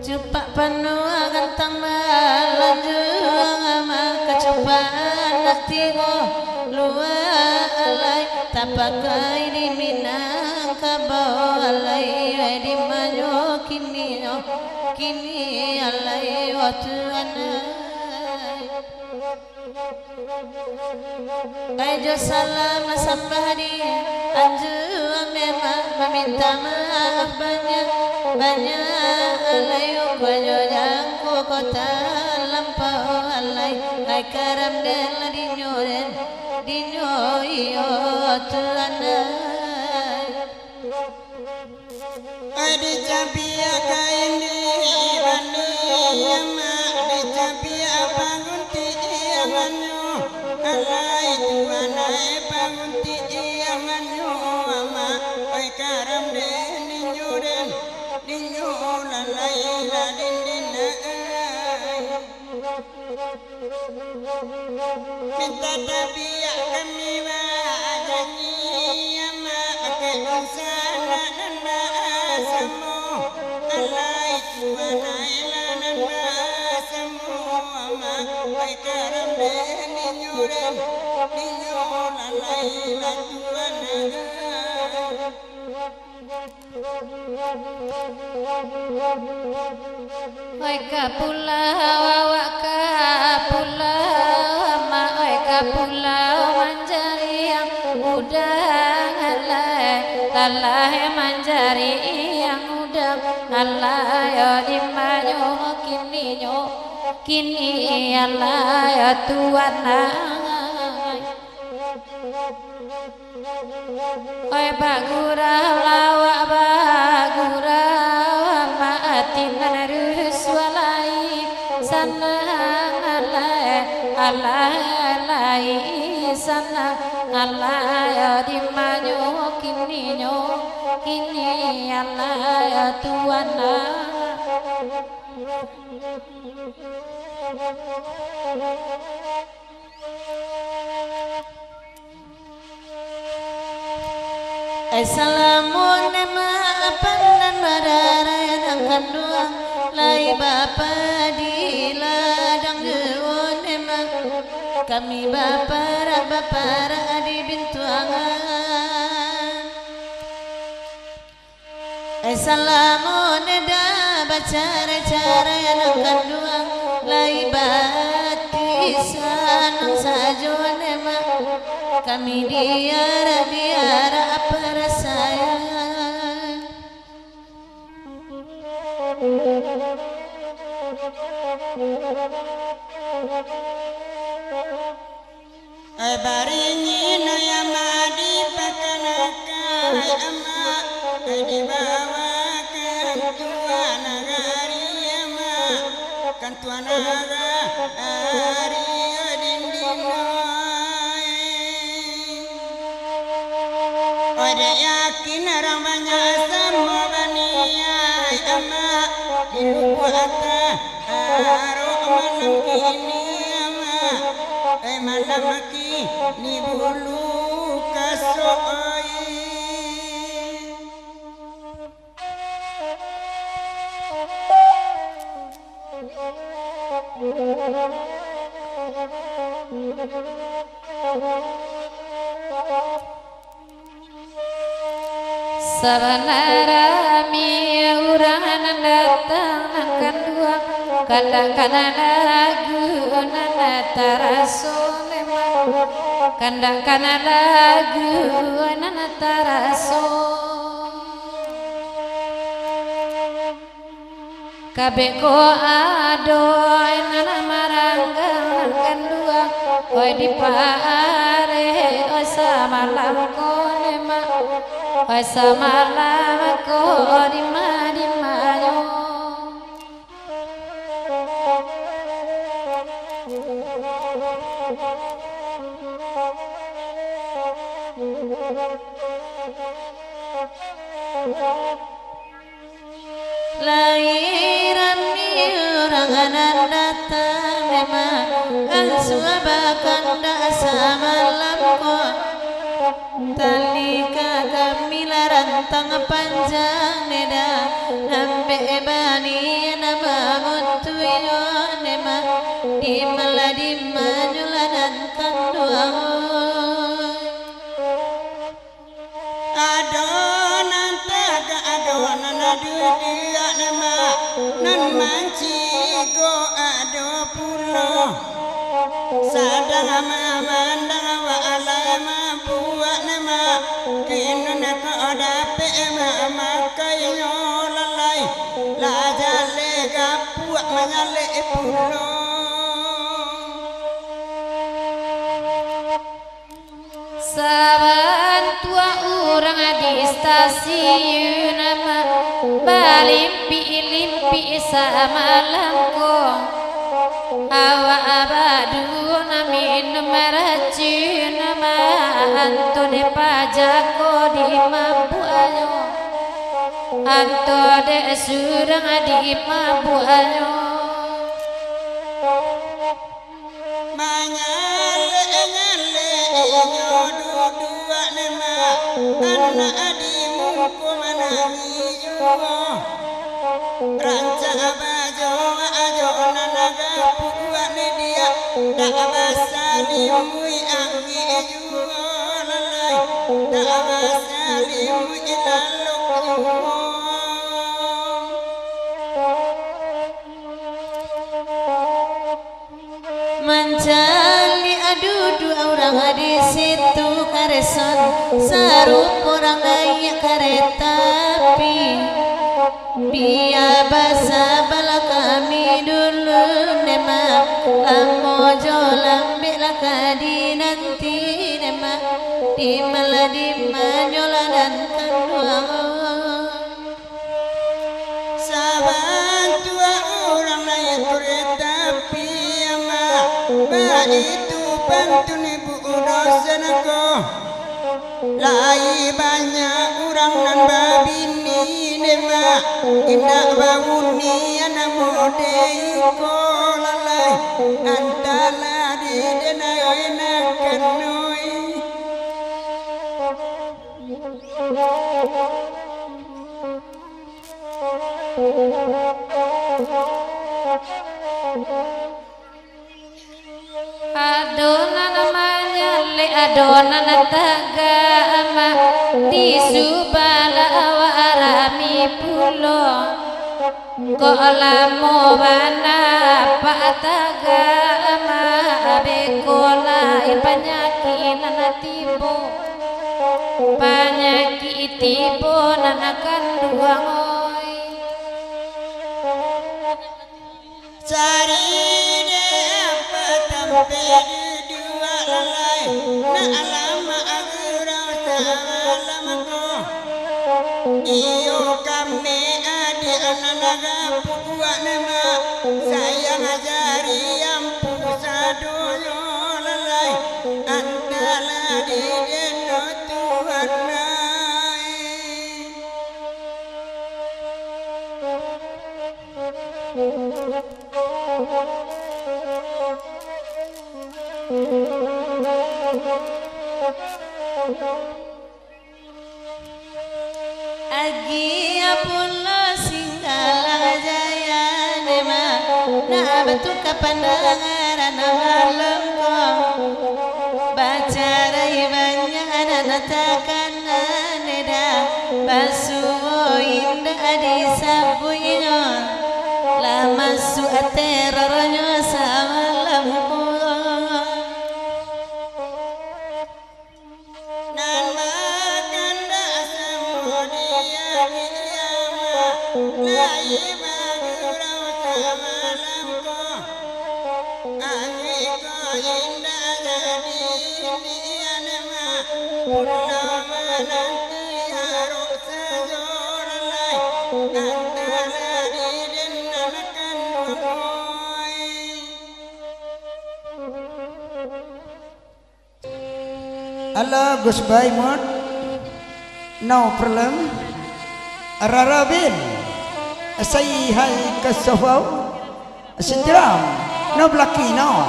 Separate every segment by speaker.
Speaker 1: Jupak penuh gantang melanjung maka cobaan hatiku lualai tapakai di Minangkabau alai di manyo kini alai waktu anai Kaijo salam sambadi anju memang meminta maaf banyak alai banyo jangku kota lampau alai kai karam den dinyoren dinyoyo tuanai
Speaker 2: adi capia kaini bani yama adi capia bangunti ianganyo alai tuanai bangunti ianganyo ama kai karam den dinyoren dinyolan laila dindina minta tabia kami wajangi ama akai usana nanda asamu alai tuanai lanan asamu ama kai karam den dinyoren dinyolan laila tuanai
Speaker 1: Oi kapulau awak kapulau ma oi kapulau manjari yang udang alai manjari yang udang alai dimanyo kini alai tuan oi bagurau lawak bagurau maatin narus walai sanang alai sanang alai dimanyo kini alai tuana Assalamualaikum pandan madarayan angkan duang lai bapa di ladang dewan emang kami bapa di bintuangan Assalamualaikum bacara yang angkan duang lai bati sanang sajuan emang kami diara apa sayang
Speaker 2: baringi no yama di pakanaka ama di bawa ke tuan negari yama kan tuanaga ari dindinoi ode yakin orang banyak sama bania ama ibu ata aro malam kini ama malam kini bulu kasoi
Speaker 1: Sabanara mi urang datang akan dua kanda-kanda lagu nana taraso kanda-kanda lagu nana taraso kabeko adoy nana maranggang akan dua oi di pare oi samalam konema oi samalam ko di mayo lahiran ni orang datang memang suabakan dah samalam ko talika kami larantang panjang neda nambe bani nama mutuyo nema di maladi manjulanan kandua
Speaker 2: adonan taga adonan adudia nama nan mancigo ado pulo sadang mandang wa alama buat nama kinu nak odape mama kayo lalai la jale gapuak manyale pulo
Speaker 1: saban tua orang di stasiun nama balimpi samalam ko awa abadu namin meracun nama antone pajako di mampu ayo antode surang di mampu ayo
Speaker 2: manyale dua nama anak adimu kumanangi juga ranca bajo ajo nanaga puak dia dak basalimui angi juga lalai dak basalimui lalok
Speaker 1: mencari adudu orang di situ kareson sarup orang naik kereta api biar basa bala kami dulu nema lamo jolam bela kadi nanti nema di maladi manjolanan kandua
Speaker 2: saban tua orang naik kereta api ama itu pantun ibu dosen aku lai banyak orang nan babini nema indah bawuni anak mode iko lalai antala di denai enak kanoi
Speaker 1: adonan namanya le adonan tagama di subala warami pulo kolamo bana patagama bekola penyakit nanatibo penyakit tibo nanakan duangoy
Speaker 2: cari dua lalai na alama agurau salam ko iyo kami adi ananaga puak nama sayang ngajari ampu sadoyo lalai antala di deno Tuhan
Speaker 1: Agi apulo singgalang jaya nema na betul kapandangan malam ko baca banyak natakan neda basuo indah di sabunyo lama su terornya samalam ko
Speaker 3: Allah Gus Baimon, no problem. Rarabin, say hi ke Sofau, sejam, no belaki no.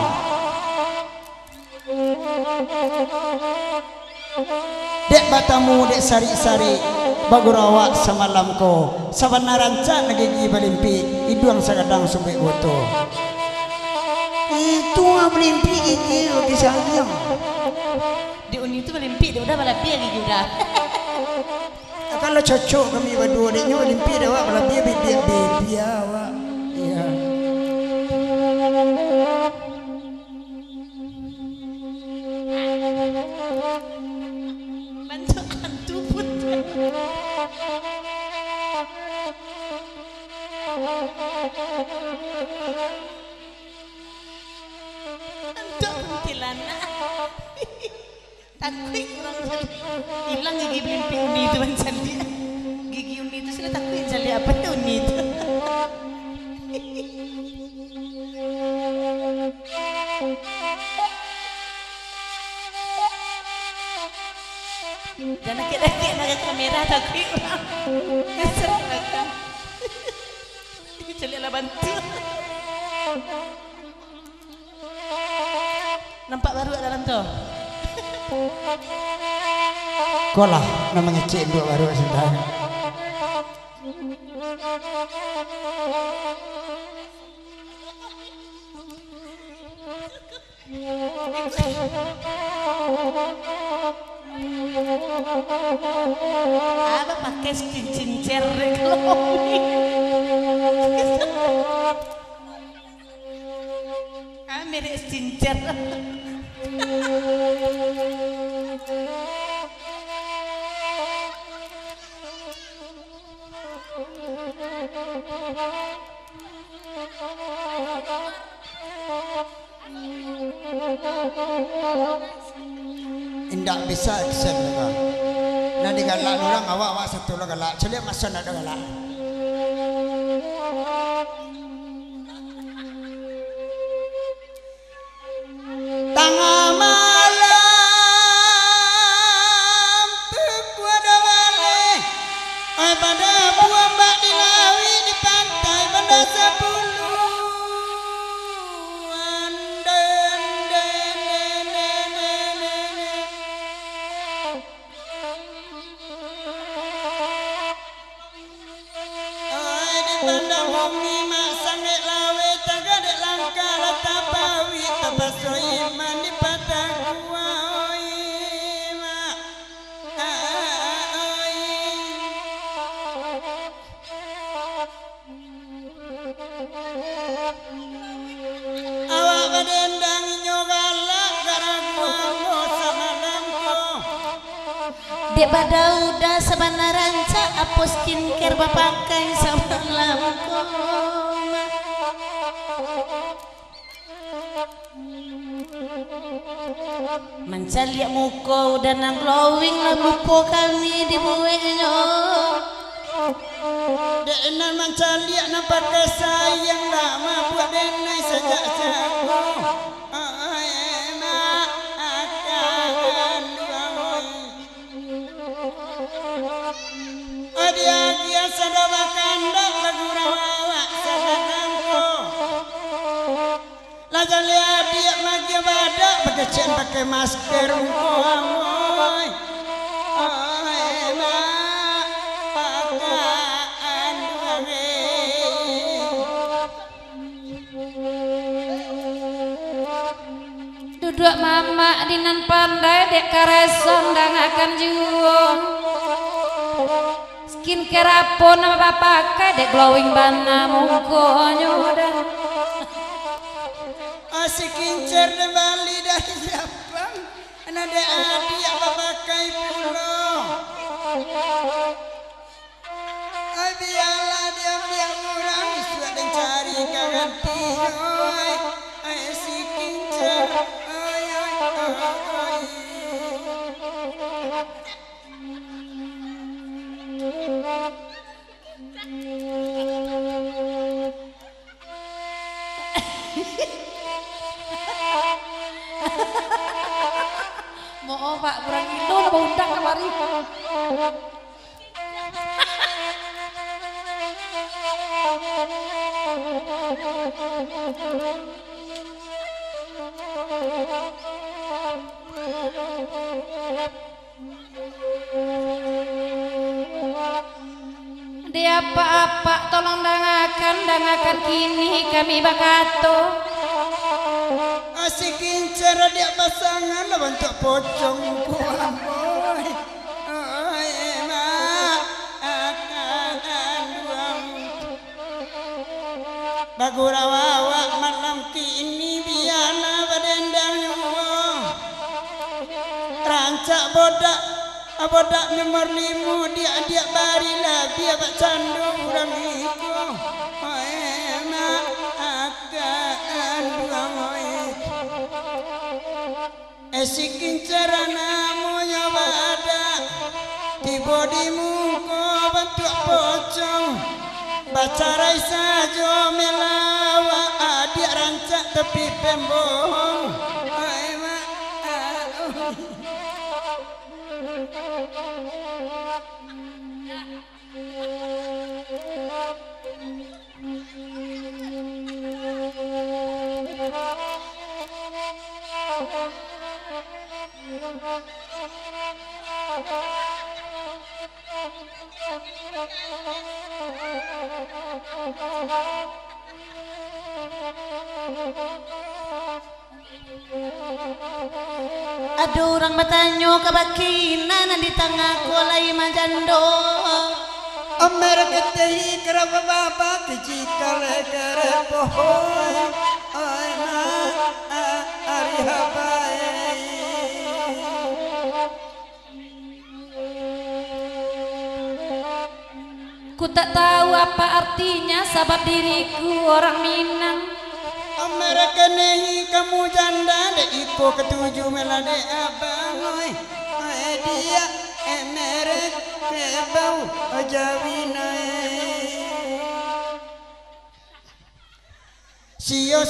Speaker 3: Dek batamu dek sari-sari, bagurawak semalam ko, sabana rancak nagigi balimpi, iduang sagadang sumbe boto. Itu balimpi gigi, oke sayang.
Speaker 1: Di uni itu melimpi, dia udah malampi lagi juga.
Speaker 3: Kalau cocok kami berdua, dia melimpi dah wak, malampi baby awak. Ya.
Speaker 1: Bantukan tuput. Untuk kuntilanak. Takut kurang hilang gigi belimpi uni itu macam dia. Gigi uni itu sila takut jali apa tu uni itu. Dan akhir-akhir nak kamera takut orang. Kesel belakang. Jali lah bantu. Nampak baru dalam tu.
Speaker 3: Kolah namanya cik dua baru sedang.
Speaker 1: Apa pakai cincin cerek lomi? Ambil cincin.
Speaker 3: Indak bisa kesen lega. Nanti galak orang awak satu lah galak. Celik masa nak ada galak. Tengah malam berkuada balik. Pada buah mbak di lawi di pantai pada sepuluh. Pandang bumi mak sangat lawe tagad langka latapawi tabasoi mandi padang gua oi mak awak badendang nyogalak garagua sama lampu
Speaker 1: Dek pada udah sabana ranca apa skincare bapakai sama lampu. Mencari muka udah nang glowing lah muka kami dibuatnya.
Speaker 3: Dek enak mencari nak pakai sayang lama buat denai kecen pakai masker amoy. Oi ma pakaan duange.
Speaker 1: Duduk mama dinan pandai dek kareson dangakan juong. Skincare apa nama bapak pakai dek glowing bana mungkonyo dah.
Speaker 3: Asik kincer dan bali dari Jepang. Ada adi apa pakai pulo. Biarlah dia orang sudah dan cari ganti. Asik kincer.
Speaker 1: Mau pak kurang itu mau undang kemari. Dia apa-apa tolong dangakan kini kami bakato.
Speaker 3: Asik kincer dia pasangan lah bentuk pocong kuamoy. Oi ma akan duang. Bagurawa malam kini biana badendang nyuwong. Rancak bodak nomor 5 dia barilah dia bak candu urang iku. Oi ma akan duang oi. Esik kincara namanya bada tiba di muka bentuk pocong bacarai saja melawa adik rancak tepi pembohong. Hai ma
Speaker 1: Aduh orang bertanya kebakinan di tengah kulai majando.
Speaker 3: Amer ketehi kerapa bapak kecikal kerepohoi. Ai ma ari habai.
Speaker 1: Ku tak tahu apa artinya sabab diriku orang Minang.
Speaker 3: Mereka nehi kamu janda dek iko ketujuh melade abang oi. Dia merek kebau jawina. Sio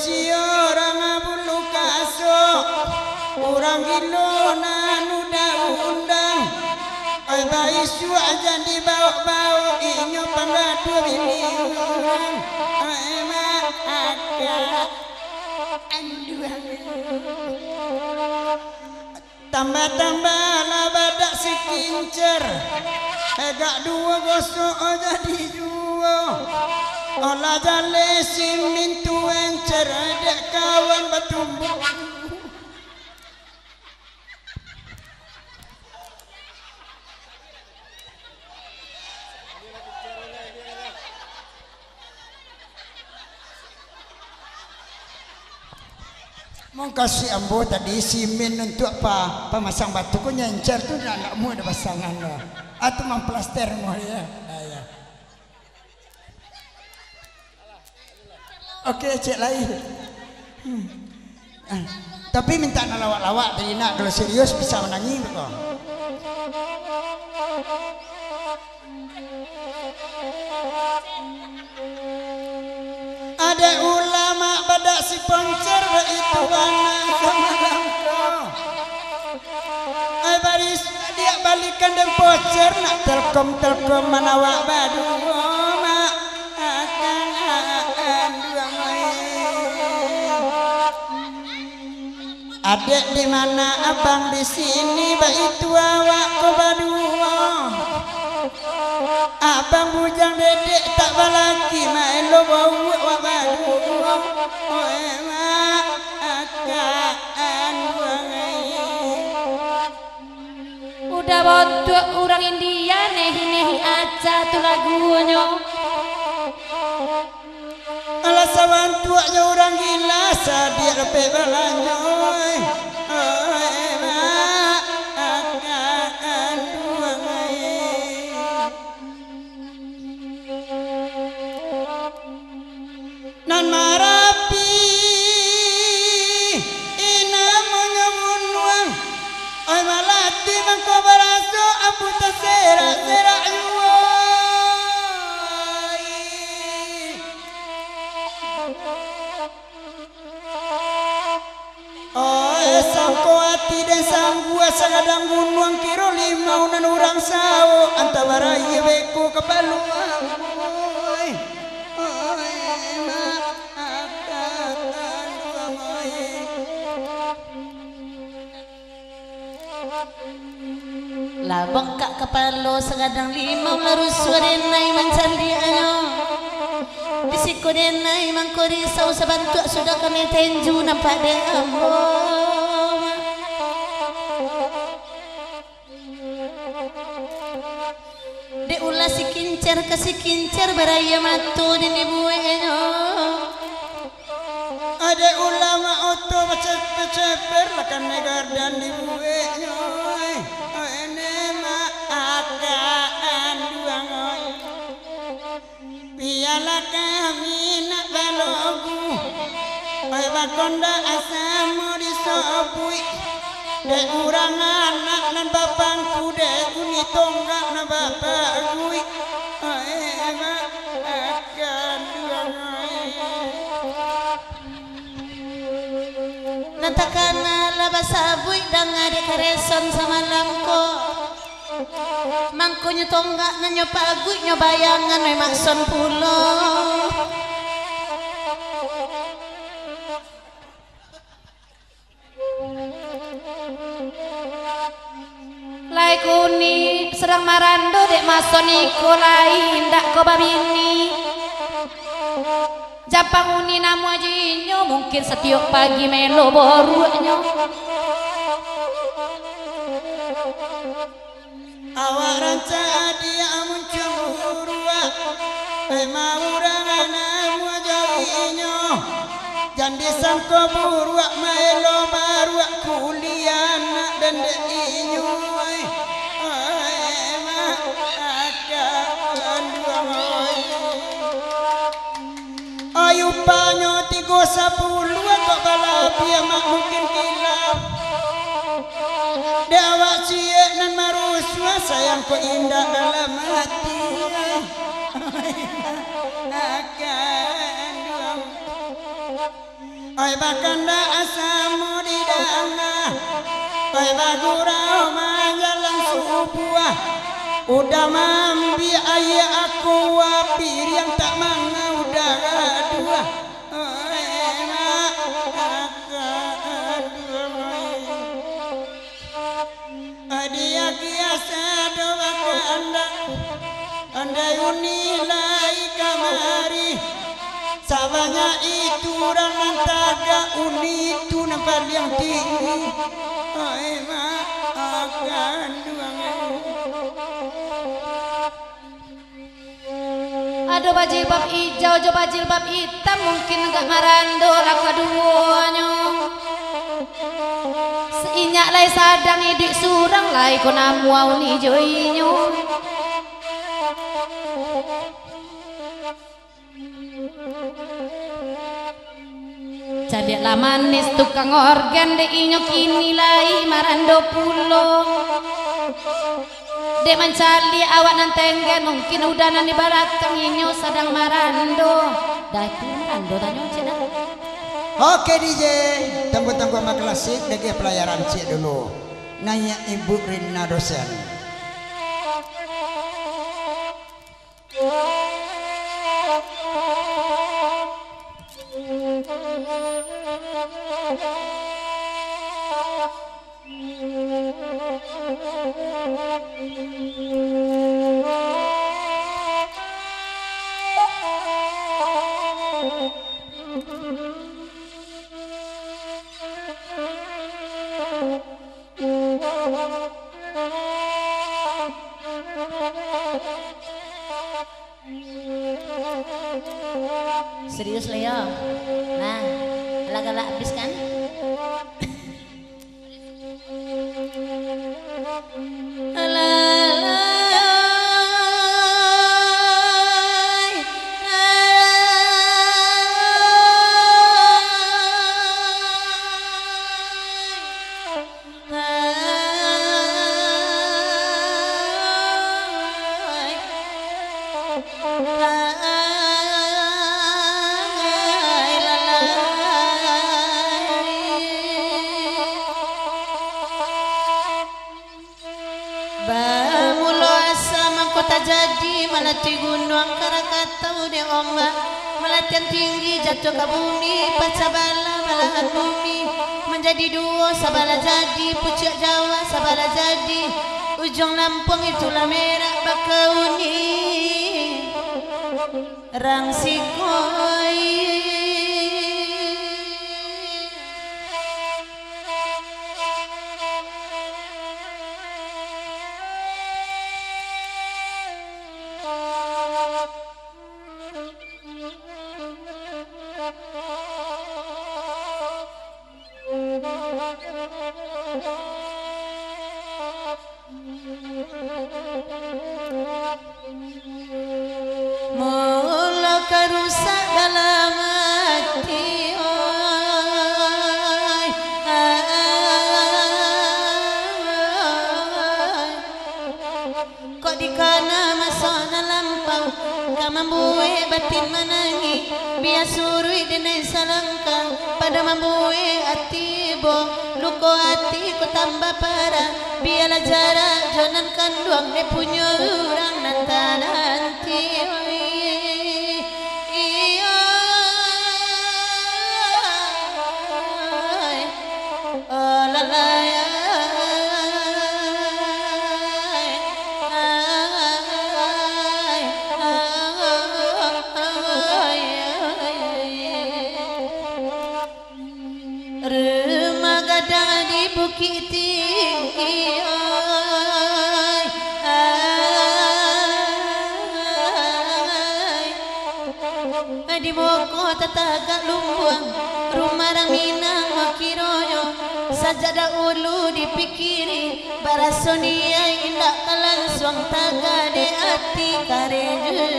Speaker 3: orang bulu kaso orang gilo nanu undang. Ai bayi su aja dibawa-bawa inyo pangadu bini orang. Ai ma ada tambah-tambah lah badak si kincer egak 2 gosok jadi 2 olah jale si mintu encer dek kawan batumbuk. Mau kasih ambo tadi simen untuk apa? Pemasang batu ko nyencer tu nak mu ada pasangan lo. Atau memplaster mo ya. Okey cek lain. Tapi minta nak lawak-lawak tadi nak kalau serius bisa menangis kok. Ada ulama badak si poncer itu bana sama langko. Ai baris dia balikan dan poncer nak telkom manawak badu ma akan duang Adik di mana, abang di sini, baitu awak ko badua. Abang bujang dedek tak balaki, maelo bau wa badua. Oh mak akaan wangai.
Speaker 1: Udah bodoh orang India nehi aja tuh lagunya.
Speaker 3: Alasan tuaknya orang gila sadia lepe balanyo. Nan marapi ina menyemunwang oi malati mangko baraso abu tasera sera Sangkoati dan sanggua sangadang gunung kiro limau nan urang sawo antara iya beko kepalu
Speaker 1: lah bengkak kepala sangadang limau larus suarenai mencari anyo bisiko denai mangkori sau sabantu sudah kami tenju nampak de ambo. De ulah si kincer kasih kincer beraya matu di buenyo.
Speaker 3: Ada ulama oto ceper lakan negar dan di buenyo. Ene ma akaan duang oi. Piala kami nak balogu. Oi bakonda asamu disobui. Dek urang anak nan bapangku dek uni tonggak nan bapak gui. Ema akan duang
Speaker 1: Natakana labas sabui dan adik kareson sama lamko. Mangko nyotonggak na nyopagui nyobayangan may makson pulo. Lai kuni serang marando dek masoniko lain dak ko babini. Japang uni namu ajinyo mungkin setiap pagi melo borunya.
Speaker 3: Awak ranca dia muncul urua. Maurang namu ajarinyo. Jandi sangko buruak melo baruak kuliah nak dan deinyo. Ayu panyo 30 kok balapia mak mungkin kilap. Dewa cie nan maruswa sayang ko indah dalam hati. Akan duang. Oi bakanda asamu di dana. Oi bagurau manjalang subuah. Udah mambi ayah aku wapir yang tak mangau udah dua. Dia kiasa doa ke anda unilai kamari. Sabanya itu orang nantaga unitu nampak yang tinggi. Akan duang.
Speaker 1: Aduh bajilbab hijau, jo bajilbab hitam mungkin enggak marando lah keduanya. Seinyak lai sadang idik surang lai ko namu auni joinyo. Cadet lah manis tukang organ de inyo kini lai marando pulo. Dek mencari awak nan tenggen mungkin udah nani baratang inyo sedang marando. Dah itu marando tanyo cina.
Speaker 3: Oke DJ, tunggu-tunggu sama klasik lagi pelayaran cik dulu. Nanya Ibu Rina dosen.
Speaker 1: batu gunung Krakatau de ombak melatihan tinggi jatuh ke bumi pecah bala belahan bumi menjadi dua sabala jadi pucuk Jawa sabala jadi ujung Lampung itulah merah bakauni rang sikoi mula kerusak dalam hati kok dikana masa lampau kamambue batin menangi biar surui denai salangkang pada mambue hati bo luko hati ku tambah parah biarlah jarak jonan kanduang ne punya orang nanti Remaga di bukit tinggi di boko tetagak lumbuang rumah raminang makiroyo sajadah ulu dipikiri barasonia indah kalangsung tagade hati kareju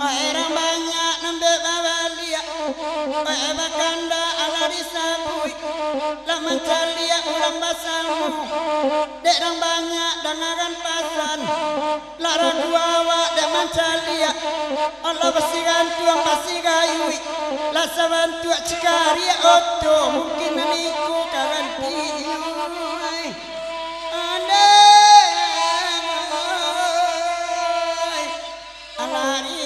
Speaker 2: Orang banyak nambe bawalia bakanda ala disabui laman calia ulang basamu dek orang banyak dangaran pasan lara dua wa dek mancalia Allah basigan tuang basigayui la sabantu cikaria oto mungkin niku kawan piuai ande alari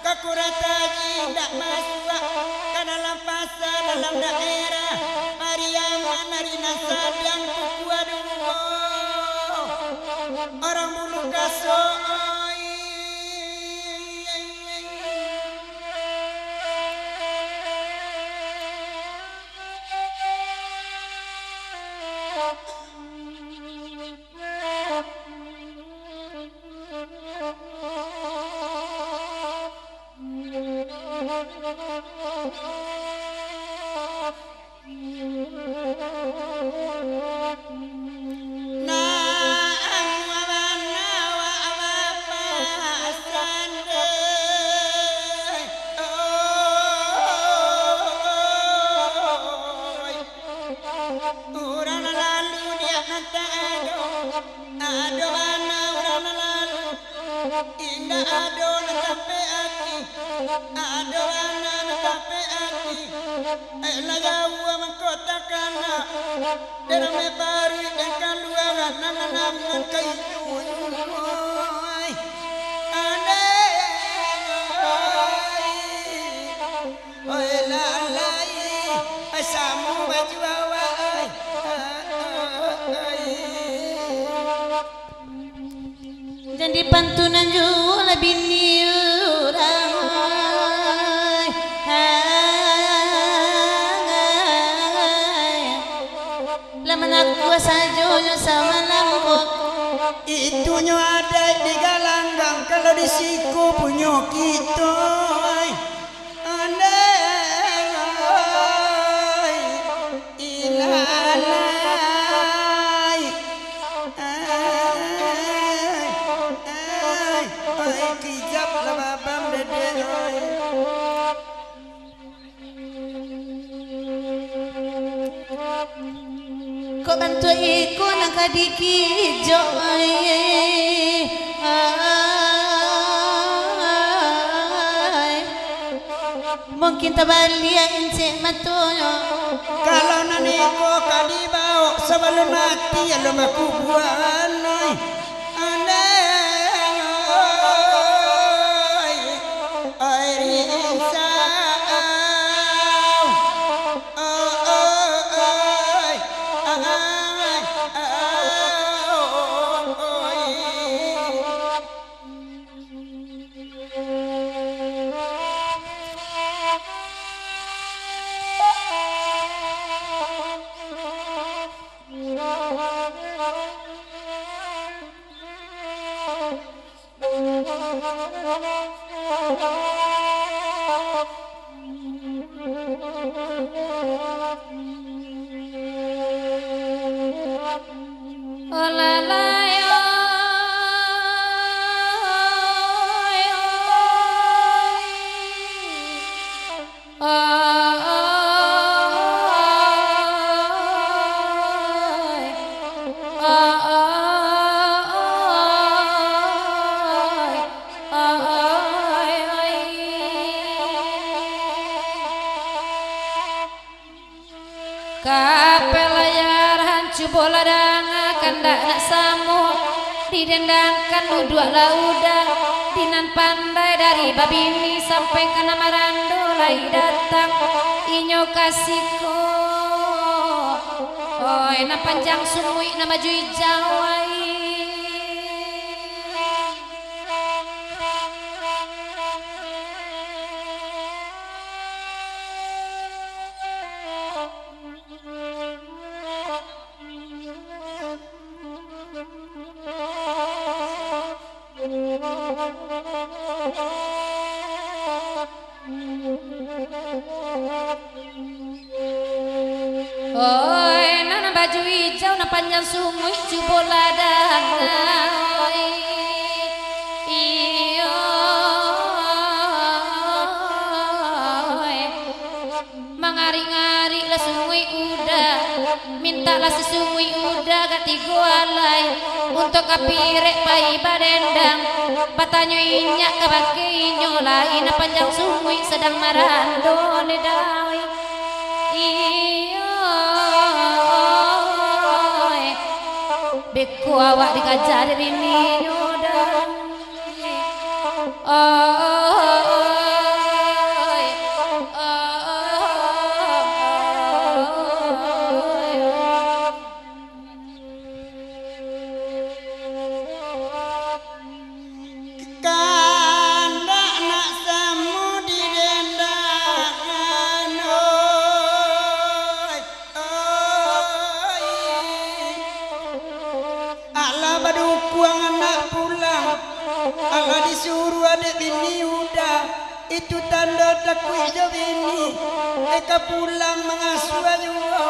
Speaker 2: Kakurataji ndak masuk ke dalam pasar dalam daerah Mariama narina sadang buku aduh orang bulu kasoi indah adon sampai hati adonan sampai hati la jawa mengkota kana derame baru dan kaluaran nanangan kayu oi la lai asamu baju awai
Speaker 1: jadi pantunan jula bini urang laman aku sajonyo sama lambok
Speaker 2: itunya ada di galanggang kalau di siku punya kita
Speaker 1: kok bantu iku nakadikijo mungkin tabalia ince matuyo
Speaker 2: kalau naniko kadibao sebelum mati ya lo makubuan
Speaker 4: Kapelayar hancu bola danga kandak nak samu didendangkan duduk laudan dinan pandai dari babini sampai ke nama rando lai datang inyo kasihku oi na panjang sumui nama jui jawai oi nana baju hijau na panjang sungai cubola dangai iyo mangari-ngari lah sungai udah mintalah sesungui udah gati gualai untuk kapirek pai badendang batanyo inyak kabake inyo lain panjang sungai sedang marando nedai iyo beku awak dikajar ini yodang
Speaker 2: Allah disuruh adik bini udah itu tanda takut hijau bini eka pulang mengasuh juga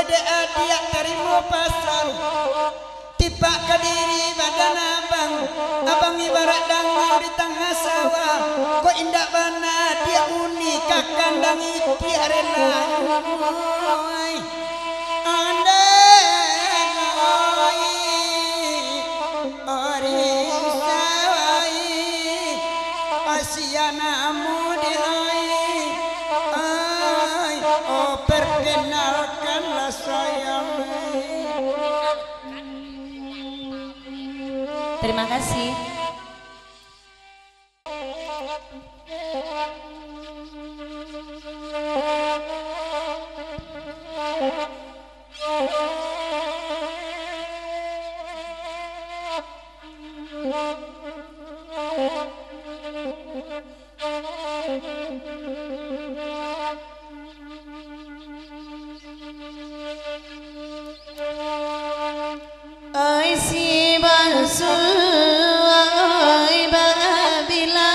Speaker 2: adik-adik terima pasal tipak ke diri badan abang ibarat dangu di tengah sawah kok indah bana dia unik kakandang ikhtiar relai andai ori sawai istanamu di ay oh perkenalkanlah saya.
Speaker 1: Terima kasih. Ai si bansuai babila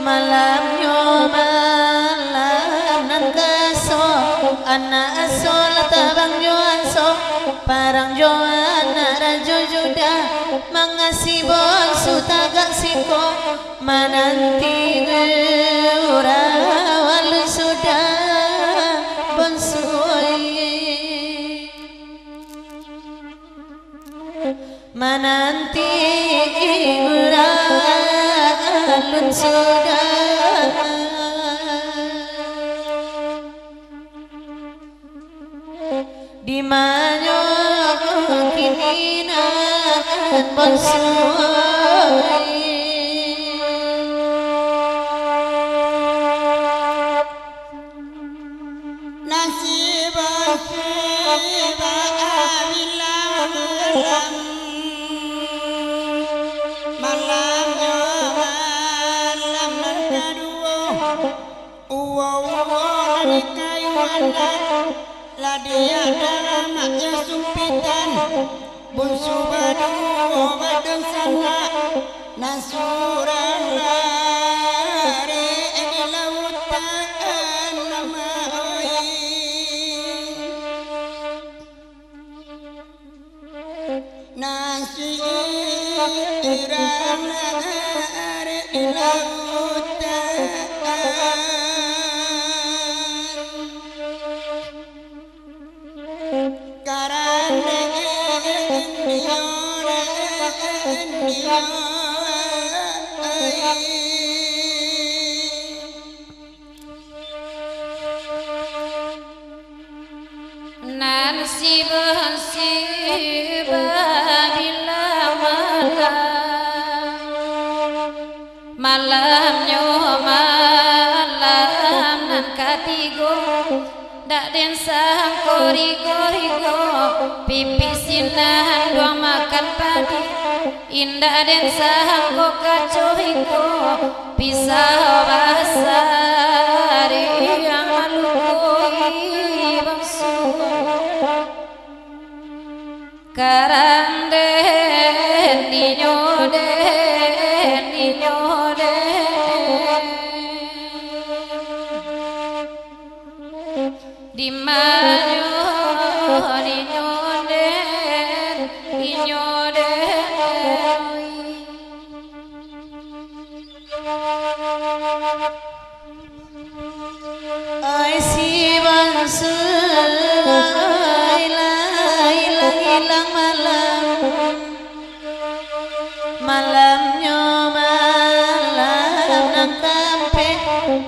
Speaker 1: malamnya malam nan kaso anak asol tabang joanso parang joana rajo juda mangasi bonsu tagak siko mananti ura walu sudah bonsu mananti uralun sudah di manyo kininan bonsai
Speaker 2: nasib malamnya malam nan kedua uwa kayuana lah dia dalam maknya sumpitan bunsu badu badeng sana nasuran lari di lautan nama nasi irang lari di lautan karane
Speaker 4: nansi bahasi babila malamnya malam nan katigo dak den sang korigo pipisinan dua makan padi indah den sang kacohiko pisah basari yang malukoi bangsu karanden dinyoden di manyo dinyoden
Speaker 1: ai si bansu hilang malam malamnya malam nang kampe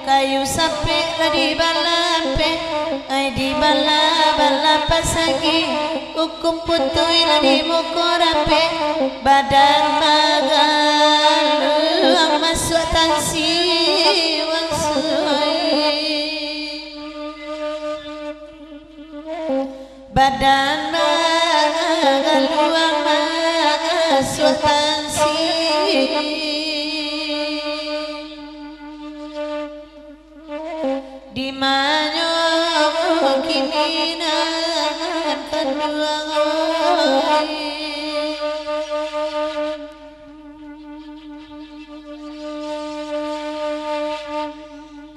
Speaker 1: kayu sape di balampe ai di bala pasagi hukum putui di mukorape badan magal ang masuk tansi wangsui badan magal ang masuk tansi di manyo kininan kedua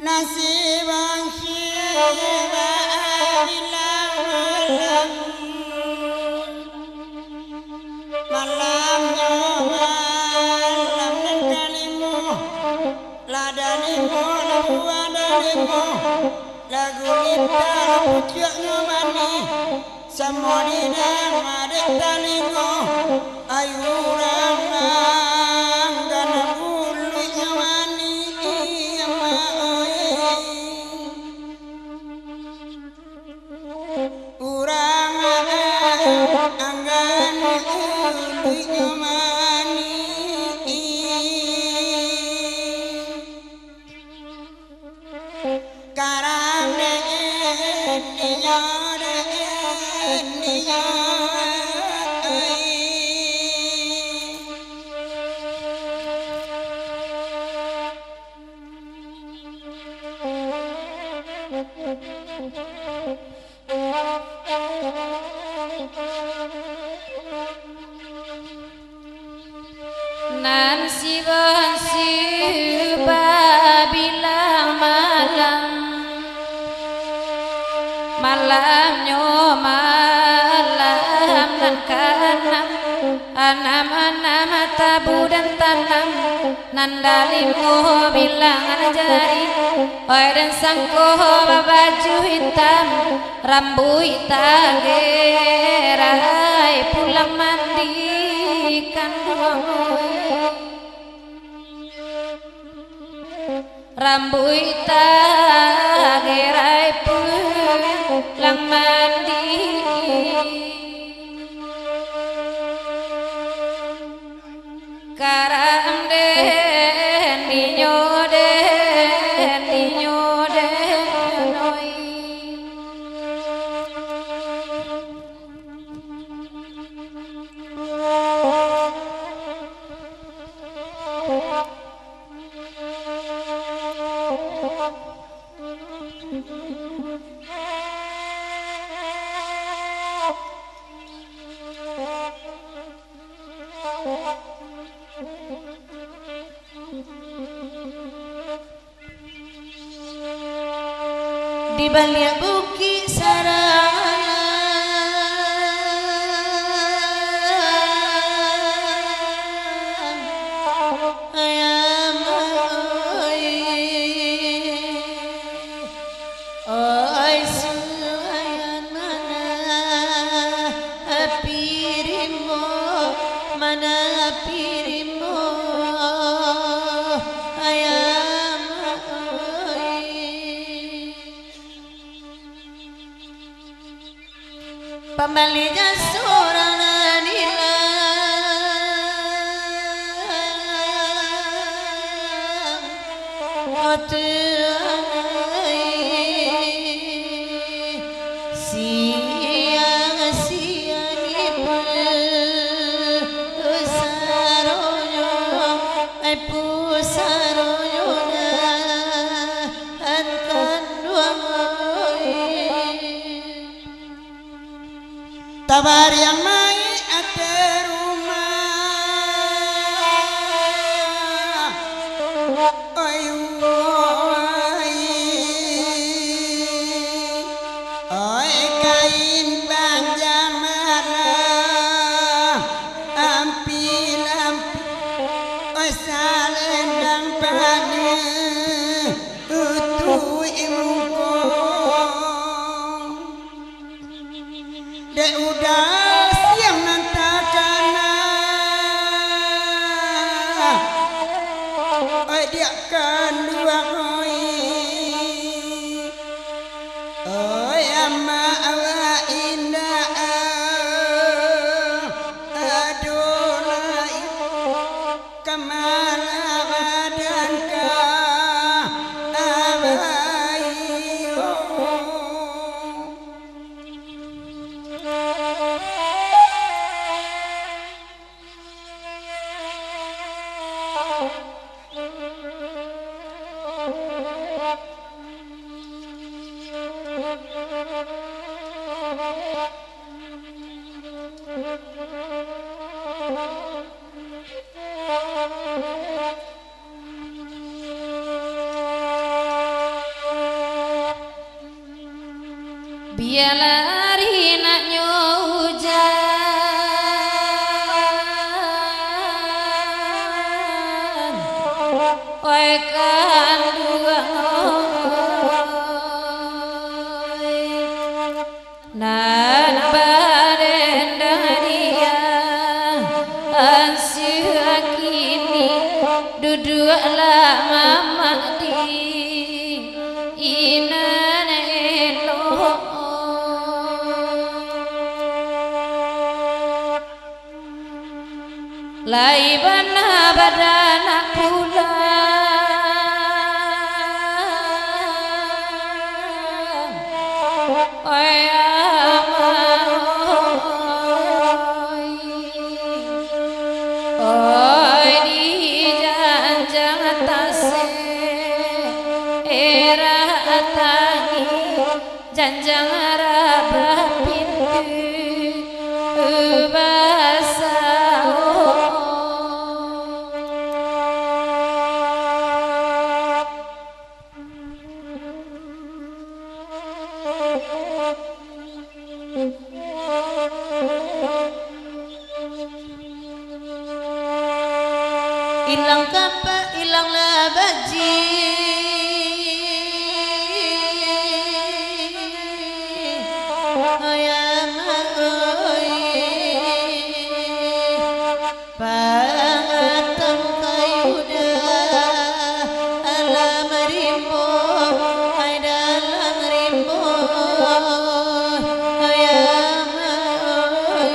Speaker 2: nasib malamnya malam nan kalimu ladanimu labuadanimu lagu kita pucuknya mani semua di dalam adik talingo ayurang
Speaker 4: Nan si babila malamnya malam dan kanam anam tabu dan tanam nandalimu bilangan jari oi dan sangko baju hitam rambu hitam gerai pulang mandikan rambu hitam gerai pulang mandi karam den dinyoden oi
Speaker 1: di balik bukit sarang ayam oi suayan mana pirimu ayam pembalinya seorang nila siang ibu pusaronya ankan
Speaker 2: tabar yang mai ate rumah oi kain panjang marah ampil oi salendang padu utu imuko de udah siang nantakana oi dia kan dua oi amma awa indah adonai kamala badan ka abai
Speaker 4: biarlah hari nak hujan oi kandung nan baden dia ansia kini duduklah mama di inan elok laibana badana pulang oi amaoi oi di janjang tase era atangi janjang arabah pintu bahasa
Speaker 1: ilang kapa ilang labaji ayama oi pangatam kayuda alam rimbo ay dalam rimbo ayama oi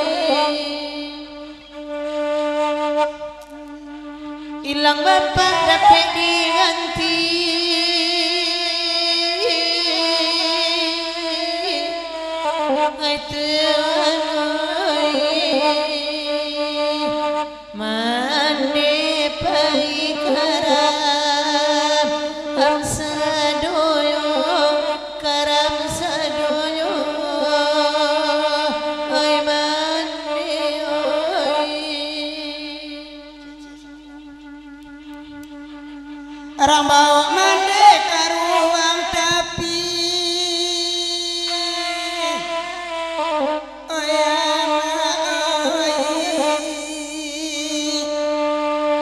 Speaker 1: ilang bapak dapat diganti ay Tuhan mandi pai karam am sadoyo karam sadoyo ay mandi oi
Speaker 2: Orang bawa mande karuang tapi oh ya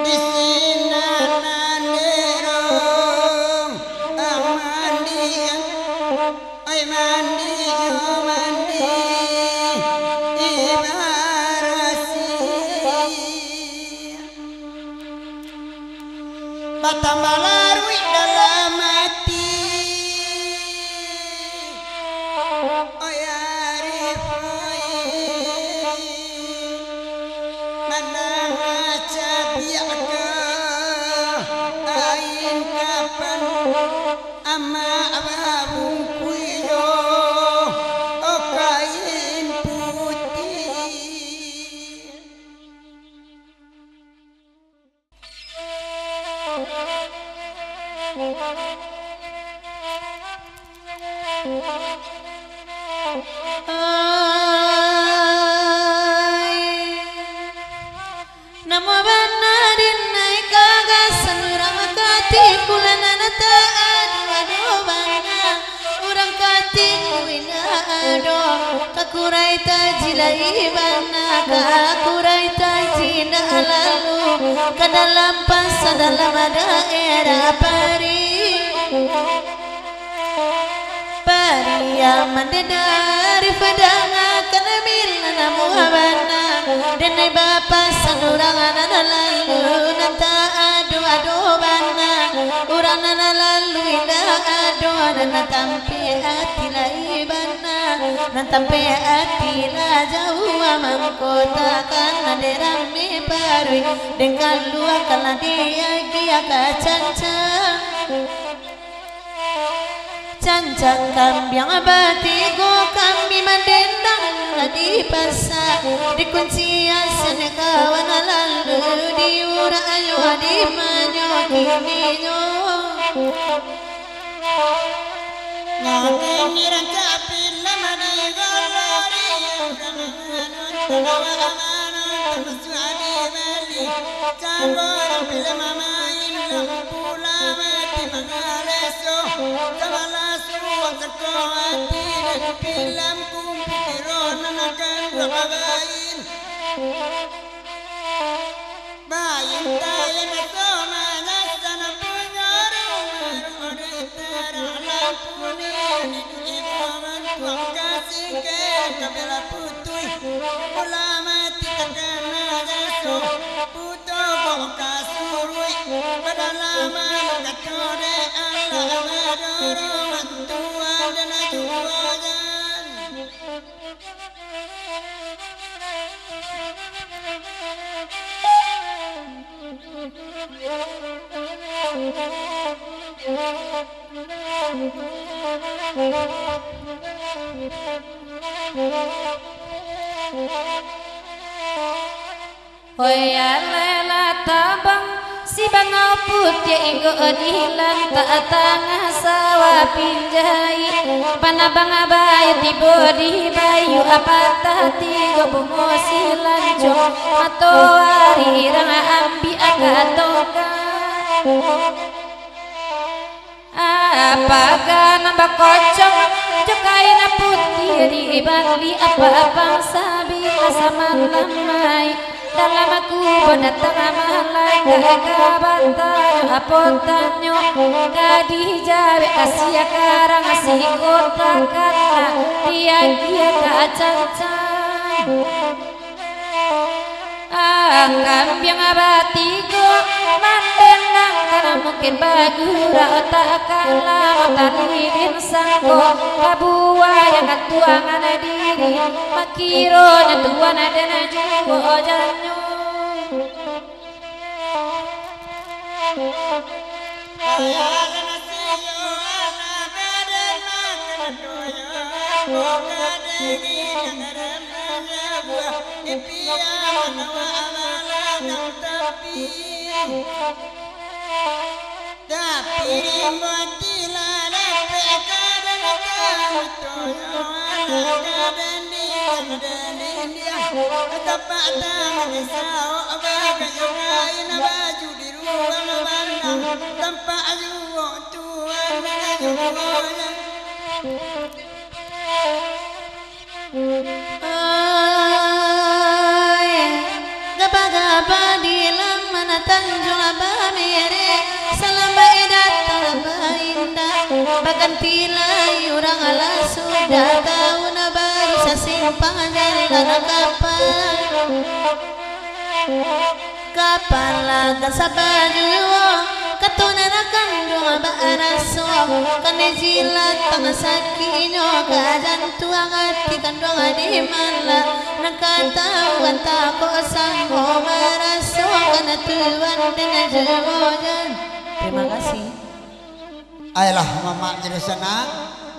Speaker 2: di sini nanderong mandi oi mandi mandi ibarasi Batambalarui dalam hati oh ya rifai mandang aja biaka ain kapan ama ababung kuyo oh kain putih
Speaker 1: Namo banarin nai kagasan urang kati kulanana taat ado bana urang kati kuina ado kakurai tajilai bana kakurai tajina lalu ke dalam pasa dalam daerah Paria mandedari padanga kanamil namu abana denai bapa sanurangan lalu nanta ado bana urang lalu indah ado dan tampi hati lai bana nantampe hati la jauh amang kota kan derame parui dengan luar kala dia gia kacancang cancang kambiang batigo kami mandendang di pasar dikunci asane kawan lalu di ura ayo di manyo kiniyo
Speaker 2: ngaken nirang kapil lama di golori Suadi bali cangor bila mamain pula mati mangaleso kamalasu sekoati pilam kumpiron nakan rabain bayin tayen soma nasana punyaru odetara lampuni ibaman kasih ke kabela putui ulama tikana jaso puto kasurui padalama katore Allah madoro mantuan dan ajuan
Speaker 4: Hoya lela tabang si bangau putih inggo dilan tak tangah sawah pinjai panabang abai tibo di bayu apatah tigo bungo silancong atau hari rang ambi agatoka apakah nambah kocok jokaina putih di bali apa-apa sabila sama lamai dalam aku pendatang mahalai kegabantan apontanyo kadi jabe asia karang asih kota kata dia kacancan kambing abatigo mandendang karena mungkin bagura otak kalah talidin sangko kabuaya katuangan diri makiro nyatuan adena jugo janyo
Speaker 1: gaba di lamana tanjung abamire selama idat indah bahkan tilai orang ala sudah tahun baru sesimpang jari karena kapan laga sabaju katunan akan doa baraso kane jilat pangasakinyo kajan tuang hati kan doa di mana nakatahuan tako sangko maraso kana tuan dan jawajan. Terima kasih.
Speaker 3: Ayolah mama jadi sana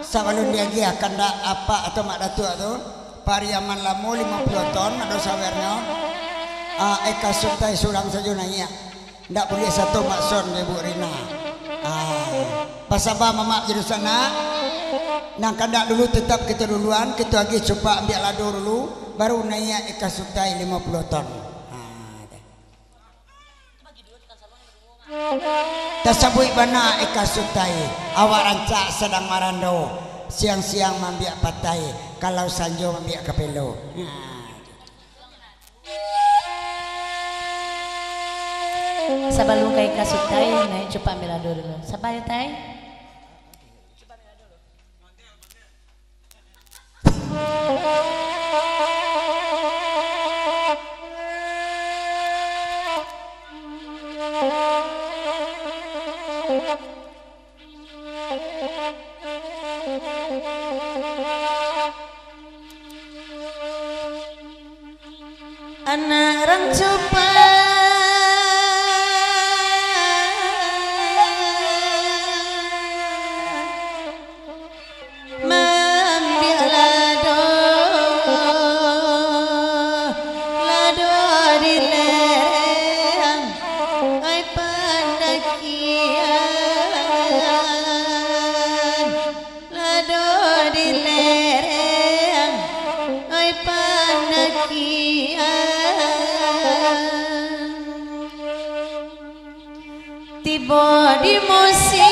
Speaker 3: sabalun dia gia kanda apa atau mak datu atau pariaman lamu 50 ton ada sawernya eka suntai sulang saja nanya ndak boleh satu makson ibu Rina pasaba mama jadi sana nang kanda dulu tetap kita duluan kita lagi coba ambil lado dulu baru nanya eka suntai 50 ton tasabui bana eka suntai awak rancak sedang marando siang-siang mambiak patai kalau sanjo mambiak kapelo
Speaker 1: Sabalung kay kasutay na coba ambil dulu. Sabay tay. Anak rang coba tiba di musim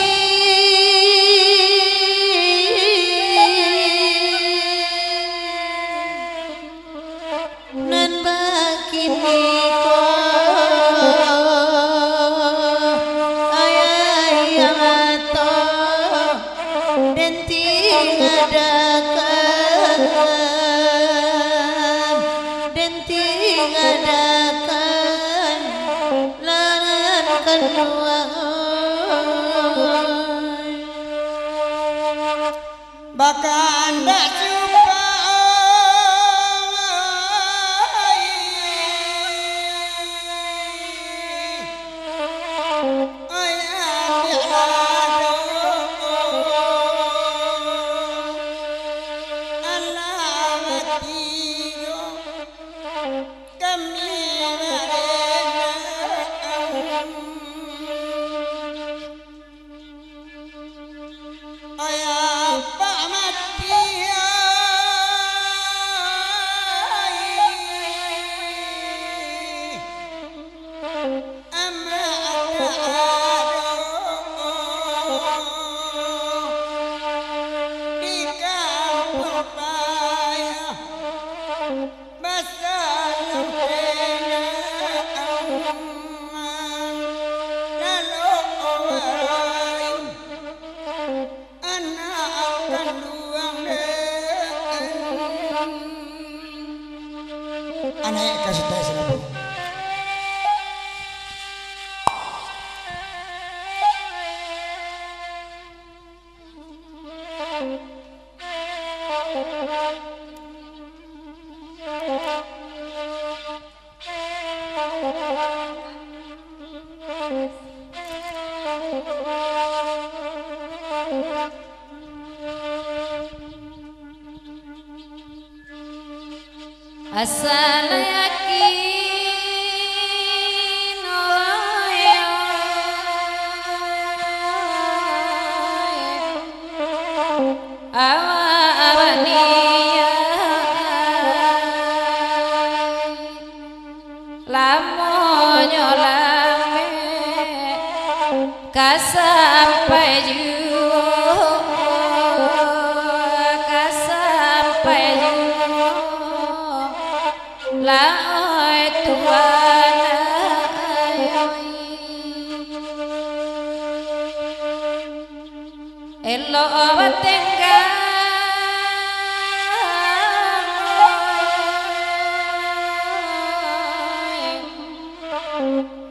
Speaker 1: nan bakini ko ayah mato dan tingadakan laran kedua
Speaker 2: baka anda jumpa kami
Speaker 3: naik ke sutai selalu.
Speaker 4: Asal yakin awaniya lamonyo lame kasampai lai Tuhan elo tengah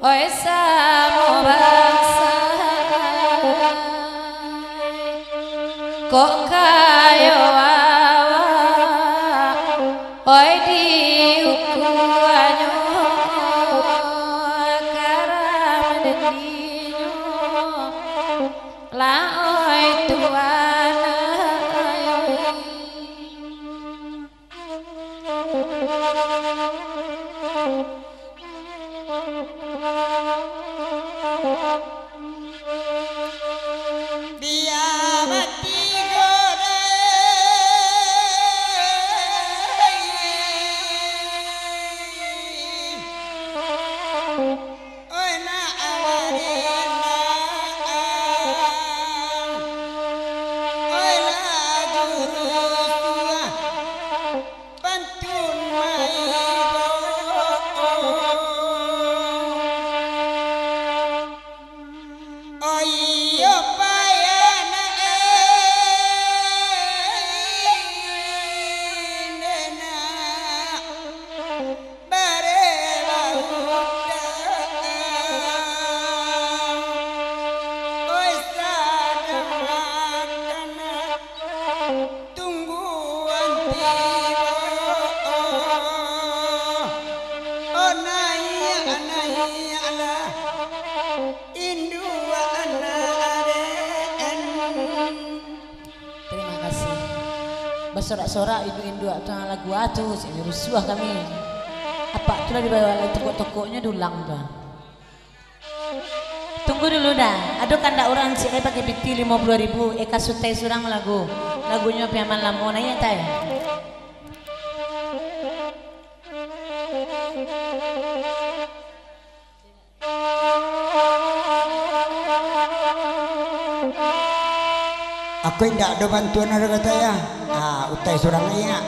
Speaker 4: oi samo bangsa kok kayo oi diukuanyo karam dedinyo la oi Tuhan
Speaker 2: biar mati
Speaker 1: sorak-sorak ibu-ibu atau lagu atu sini rusuh kami apa itulah dibawa toko-tokonya dulang tuh tunggu dulu dah aduh kan dak orang sih pakai biti 50.000 eka sutai surang lagunya piaman lamona ya tay
Speaker 3: Aku tidak ada bantuan ada kata ya. Utai surangnya.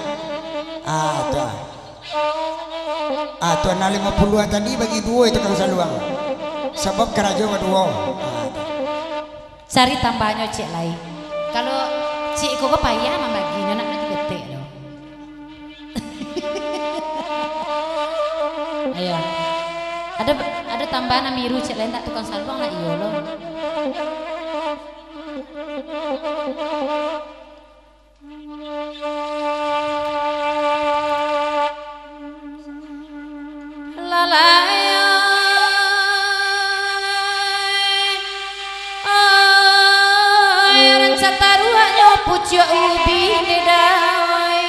Speaker 3: Tuh. Tuan 50 tadi bagi dua itu kalau saluang. Sebab kerajo dua.
Speaker 4: Cari tambahnya cik lain. Kalau cik kok payah membaginya nak nanti gede loh. Ayo. Ada tambahan amiru cik lain tak tukang saluang lah iyo loh. Pucuk ubi nedawai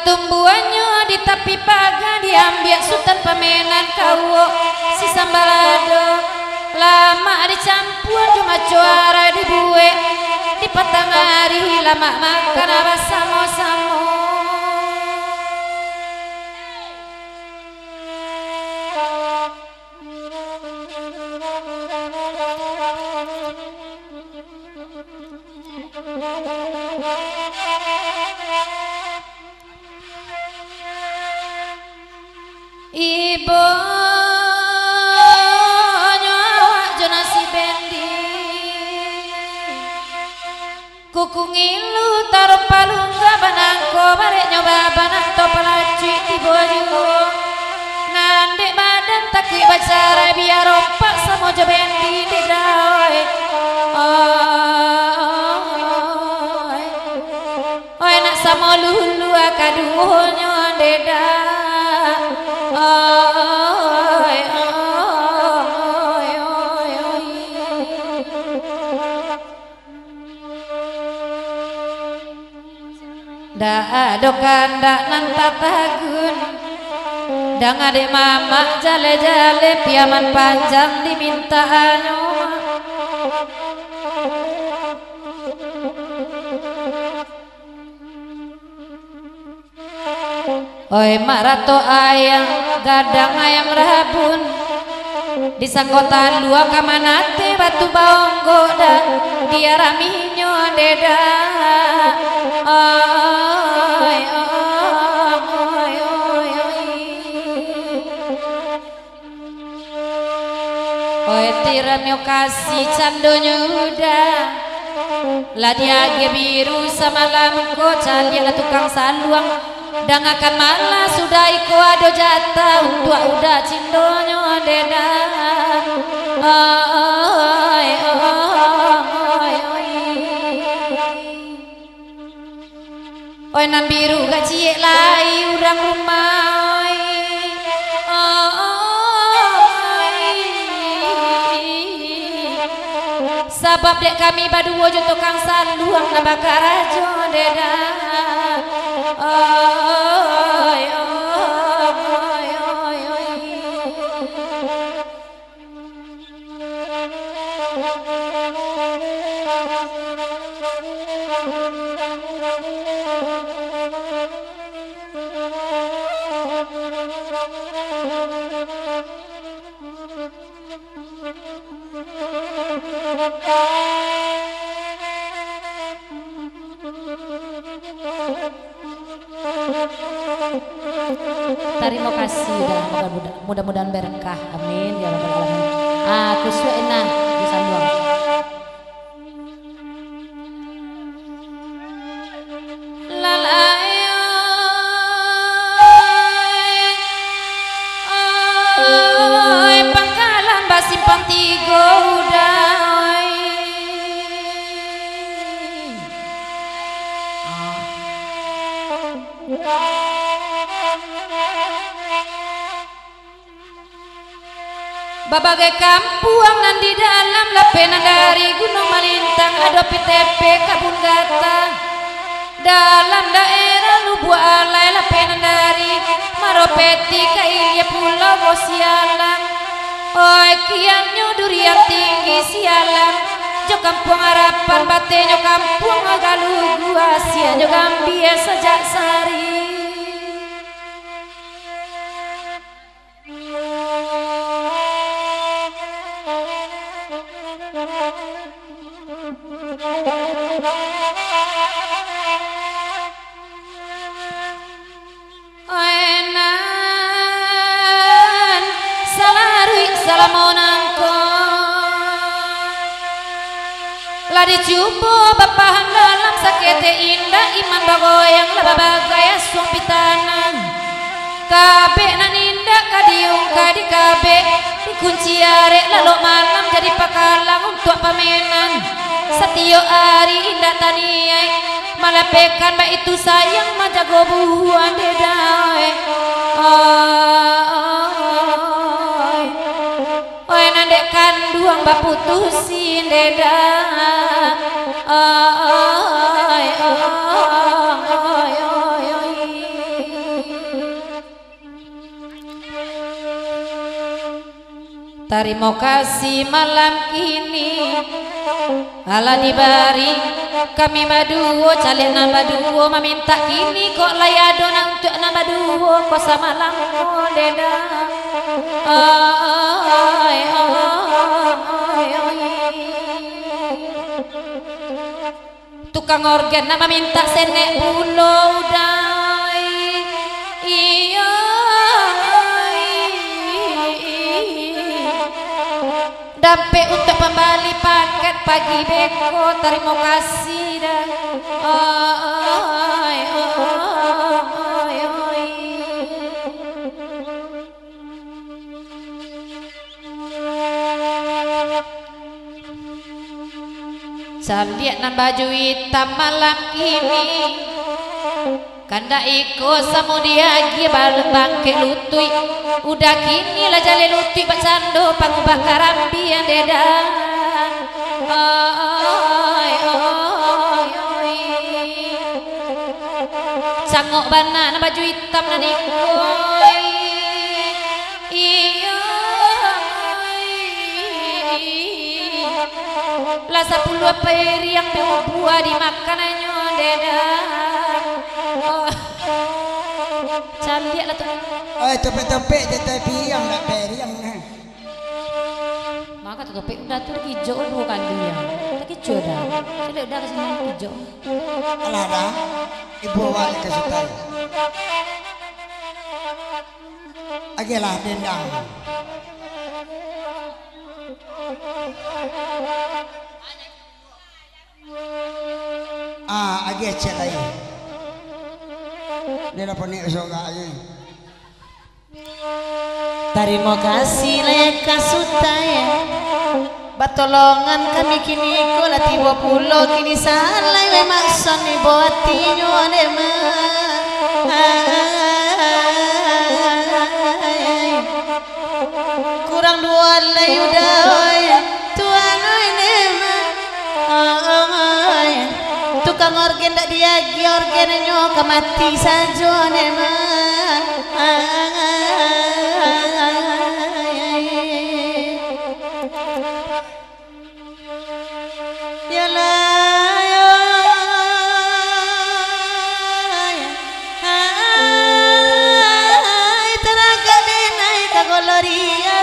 Speaker 4: tumbuhannya di tepi pagar diambil sultan pemenan kawo si sambalado lama dicampur cuma cuara dibuat di petang hari lama makan apa samo-samo kuku ngilu taruh palungga banangko barek nyoba banang to pelacuy tiba juga ngandek badan takui bacara biar rompak sama jobendi di dawe oi nak sama lulu akaduhnya deda dah adokan dak nan tatagun dang adek mama jale-jale piaman panjang diminta anyoma oi marato ayang gadang ayam rabun di sangkotan dua kamanate batu baonggo dan dia raminyo deda oi oi oi oi tiramyo kasih candonyo udah lah dia biru semalam ko candi lah tukang saluang dan akan malah sudah iko ado jatah untuk udah cindonyo deda oi oi oi nan biru gak ciek lai urang rumah sabab dek kami baduo jo tukang saluang na bakar ajo deda oi oi oi terima kasih dan mudah-mudahan berkah amin ya rabbal alamin aku suena di sanduang lalai pangkalan basimpang tiga udah babagai kampuang nan di dalam lapenan dari Gunung Malintang ada PTP Kabun Gata dalam daerah Lubu Alai lapenan dari Maropeti Kailia Pulau Bosialang oi kiangnya durian tinggi sialang jo kampung harapan bate jo kampung agalugu asia jo gambia sejak sari dicubo bapahan dalam sakete indah iman bagoyang laba bagaya suang pitanan kabe nan indah kadiung kadi kabe dikunci arek lalu malam jadi pakalang untuk pamenan setio ari indah taniai malapekan baik itu sayang majago buhuan dedai oi nandek kanduang baputusin deda oi terima kasih malam ini ala dibari kami baduo calik nambah duo meminta kini kok layado na untuk nambah duo kok sama lampu deda tukang organ nama minta senek pulau dai iya dampe untuk pembali paket pagi beko terima kasih dah. Oi, oi, oi. Samdiak nan baju hitam malam ini kanda ikut samudia dia bangke lutui udah kini lah jale lutui bak sando pangubah karambi yang deda. Oi, oi, oi. Sangok bana na baju hitam nan ikut iya lah 10 peri yang buah dimakanannya deda. Cantik lah tu.
Speaker 3: Topik-topik tetapi yang nak periang nah.
Speaker 4: Maka tu topik udah tu hijau 2 kali ya. Tak hijau dah. Sudah dah kesini hijau.
Speaker 3: Alah dah. Ibu balik ke sutai. Agelah dendang. Agi cek lagi. Dia dapat ni soga aja.
Speaker 1: Terima kasih layak kasutaya. Batolongan kami kini kola tiba pulau kini salai we makson ni botinyo adema. Kurang 2 lay udah tuan oi nema. Tukang organ tak diagi organnya kemati saja nema.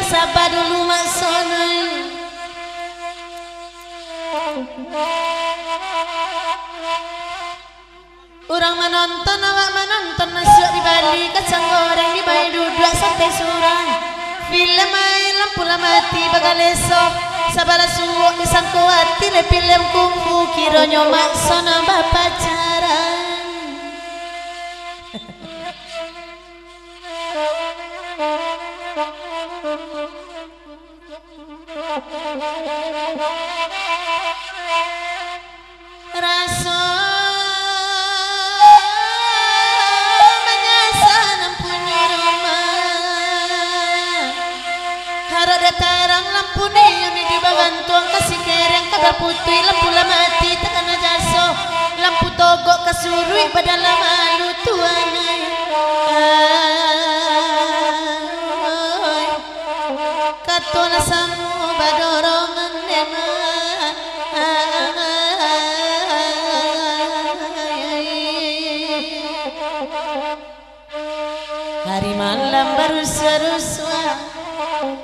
Speaker 1: Sabar dulu maksona. Orang menonton, awak menonton masuk di Bali kacang goreng di bayi duduk sampai surang. Film main lampu mati bakal esok. Sabar suwok di sangkuati le film kungfu kironyo maksona bapacaran. Rasa menyasar punya rumah harap datang lampu neon di bagantung kasih kereng kabar putih lampu mati takana jaso lampu togok kesurui pada malu tuanai katona samu badorongan nema. Hari malam baru serusua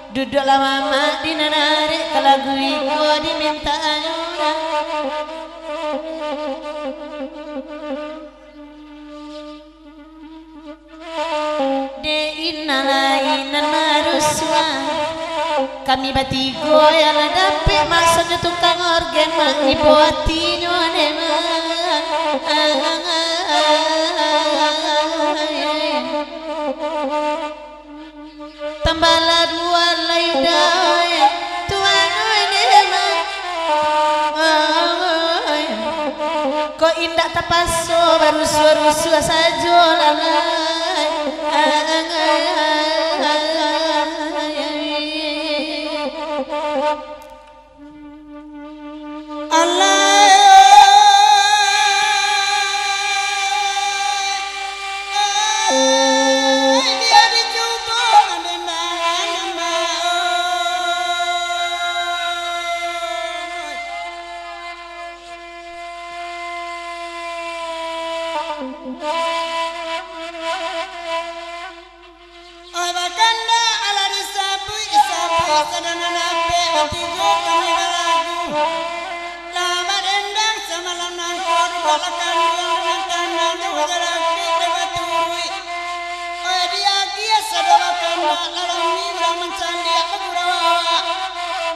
Speaker 1: duduklah mama di narik kalagu iko diminta ayura. De inalainan marusua kami batigo yang dapet maksudnya tukang organ mak ibu hatinya nema. Tambahlah 2 lay dah tuan nema. Kau indah tapaso baru suara saja lalai.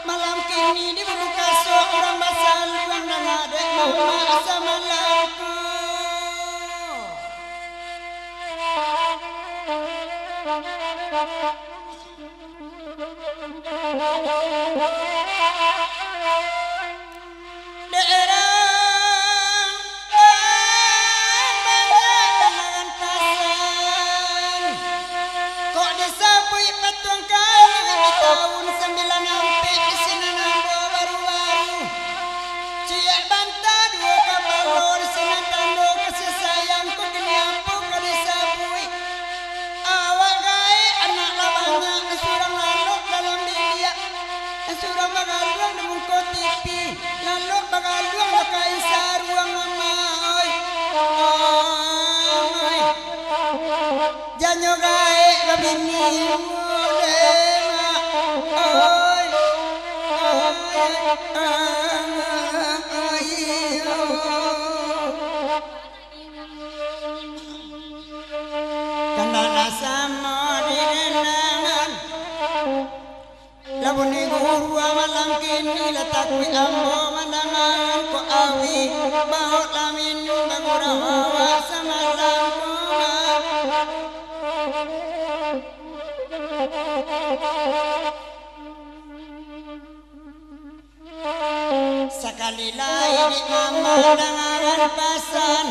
Speaker 2: Malam kini di Bulu Kaso orang mama sama laku. Daerah Bangan Pasan kok disabui petung kali di tahun 9 sampai di sini nambah baru-baru ciak bantah dua kapal di sini tando kasih sayang kok gini apa kok disabui awak gai anak labanya surang lalu dalam dia surang magaluang di muka TV lalu magaluang lo kain saruang mamai janyo gai babini mulema oi kandana sama direnangan labuni guru malam kini letakwi ambo mandangan ko awi baut lamin bangura hawa sama langkoma sekali lain di pemandangan pasan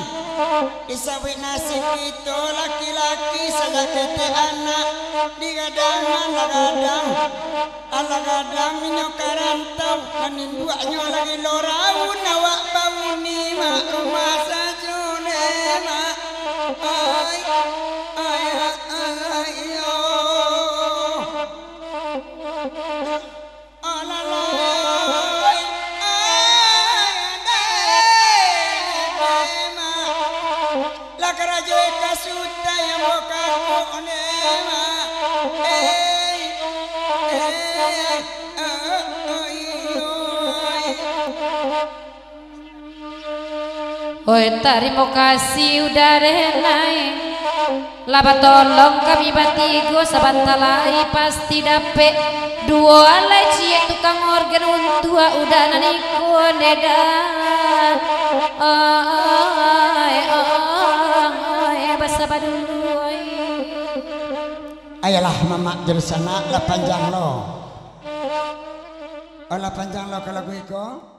Speaker 2: disawit nasib itu laki-laki saja kete anak digadangan lagadang alagadang minyak karantau kanin duanya lagi lorau nawak bauni mak rumah sajune mak ay ay ay yo alalay lakarajo kasuta yang boka onema
Speaker 4: Oi terima kasih udah renai laba tolong kami batigo sabantalai pasti dapet dua alai cie tukang organ untua udah naniko nedan basa badulu
Speaker 3: Ayalah mama jersana la panjang lo. Ola panjang lo kalau gue iko.